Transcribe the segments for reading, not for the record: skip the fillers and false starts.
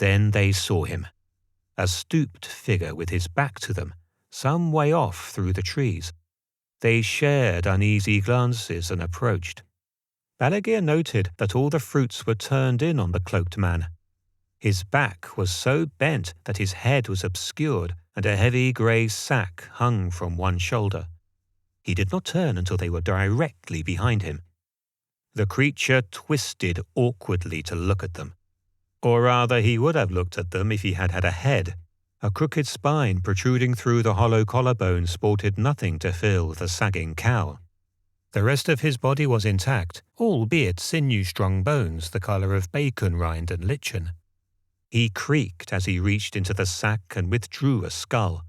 Then they saw him, a stooped figure with his back to them, some way off through the trees. They shared uneasy glances and approached. Balagir noted that all the fruits were turned in on the cloaked man. His back was so bent that his head was obscured, and a heavy grey sack hung from one shoulder. He did not turn until they were directly behind him. The creature twisted awkwardly to look at them. Or rather, he would have looked at them if he had had a head. A crooked spine protruding through the hollow collarbone sported nothing to fill the sagging cowl. The rest of his body was intact, albeit sinew-strung bones the colour of bacon rind and lichen. He creaked as he reached into the sack and withdrew a skull.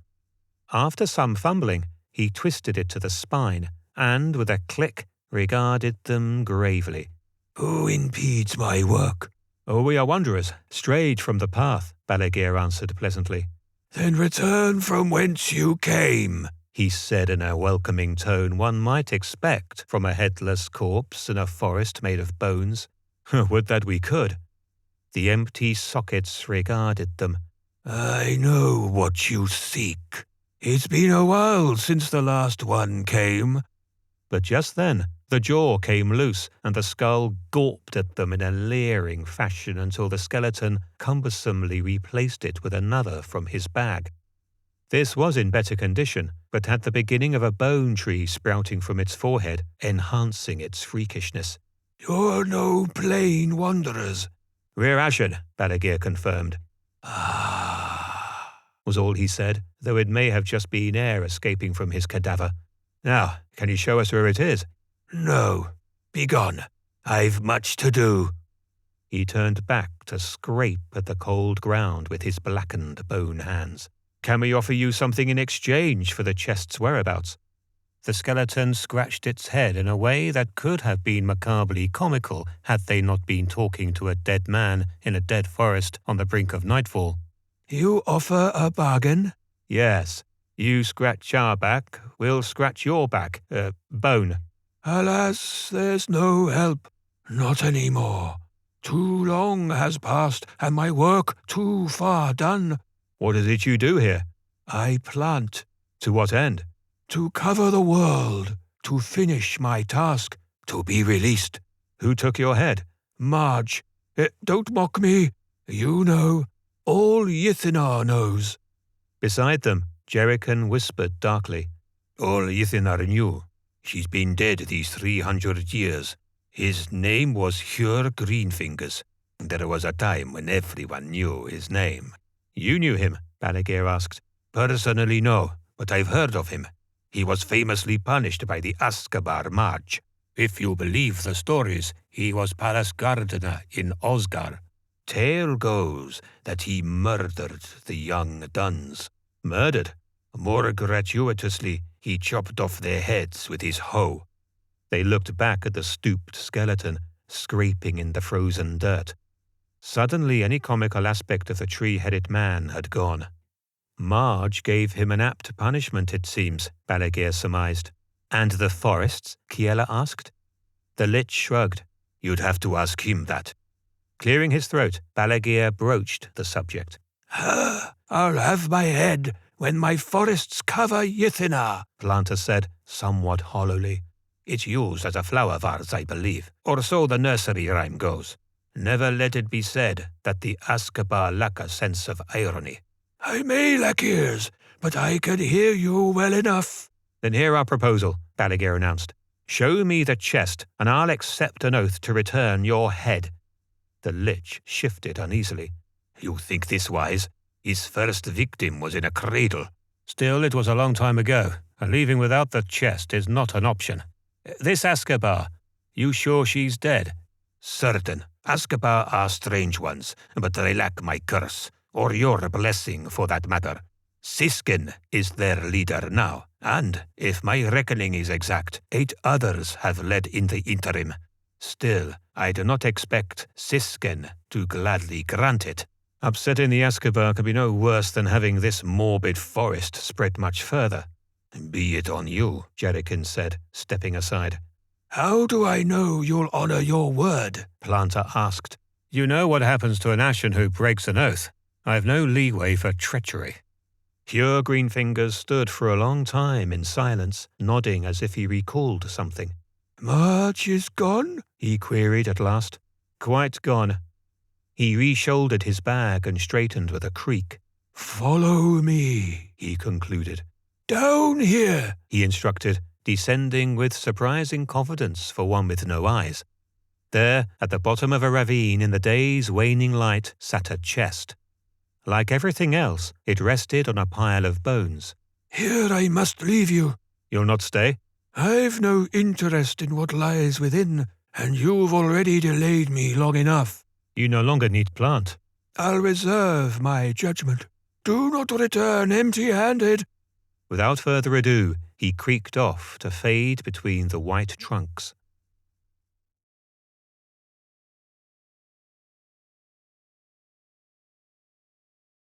After some fumbling, he twisted it to the spine and, with a click, regarded them gravely. "Who impedes my work?" "Oh, we are wanderers, strayed from the path," Balagir answered pleasantly. "Then return from whence you came," he said in a welcoming tone one might expect from a headless corpse in a forest made of bones. Would that we could. The empty sockets regarded them. "I know what you seek. It's been a while since the last one came." But just then, the jaw came loose, and the skull gawped at them in a leering fashion until the skeleton cumbersomely replaced it with another from his bag. This was in better condition, but had the beginning of a bone tree sprouting from its forehead, enhancing its freakishness. "You're no plain wanderers." "We're Ashen," Balagir confirmed. "Ah," was all he said, though it may have just been air escaping from his cadaver. "Now, can you show us where it is?" "No. Begone. I've much to do." He turned back to scrape at the cold ground with his blackened bone hands. "Can we offer you something in exchange for the chest's whereabouts?" The skeleton scratched its head in a way that could have been macabrely comical had they not been talking to a dead man in a dead forest on the brink of nightfall. "You offer a bargain?" "Yes. You scratch our back, we'll scratch your back. Bone." "Alas, there's no help. Not any more. Too long has passed, and my work too far done." "What is it you do here?" "I plant." "To what end?" "To cover the world, to finish my task, to be released." "Who took your head?" "Marge. Don't mock me. You know. All Yithinar knows." Beside them, Jerican whispered darkly. "All Yithinar knew. She's been dead these 300 years. His name was Hure Greenfingers. There was a time when everyone knew his name." "You knew him?" Balagir asked. "Personally, no, but I've heard of him. He was famously punished by the Askaba March. If you believe the stories, he was palace gardener in Osgar. Tale goes that he murdered the young duns." "Murdered?" "More gratuitously, he chopped off their heads with his hoe." They looked back at the stooped skeleton, scraping in the frozen dirt. Suddenly any comical aspect of the tree-headed man had gone. "Marge gave him an apt punishment, it seems," Balagir surmised. "And the forests?" Kiela asked. The Lich shrugged. "You'd have to ask him that." Clearing his throat, Balagir broached the subject. "I'll have my head when my forests cover Yithinar," Planter said, somewhat hollowly. "It's used as a flower vase, I believe, or so the nursery rhyme goes. Never let it be said that the Askaba lack a sense of irony." "I may lack ears, but I can hear you well enough." "Then hear our proposal," Balagir announced. "Show me the chest, and I'll accept an oath to return your head." The Lich shifted uneasily. "You think this wise? His first victim was in a cradle." "Still, it was a long time ago, and leaving without the chest is not an option. This Askaba, you sure she's dead?" "Certain. Askaba are strange ones, but they lack my curse, or your blessing for that matter. Siskin is their leader now, and, if my reckoning is exact, 8 others have led in the interim. Still, I do not expect Siskin to gladly grant it." "Upsetting the Askaba could be no worse than having this morbid forest spread much further." "Be it on you," Jerican said, stepping aside. "How do I know you'll honor your word?" Planter asked. You know what happens to an Ashen who breaks an oath. I have no leeway for treachery. Pure Green Fingers stood for a long time in silence, nodding as if he recalled something. Much is gone? He queried at last. Quite gone. He re-shouldered his bag and straightened with a creak. Follow me, he concluded. Down here, he instructed, descending with surprising confidence for one with no eyes. There, at the bottom of a ravine in the day's waning light, sat a chest. Like everything else, it rested on a pile of bones. Here I must leave you. You'll not stay? I've no interest in what lies within, and you've already delayed me long enough. You no longer need plant. I'll reserve my judgment. Do not return empty-handed. Without further ado, he creaked off to fade between the white trunks.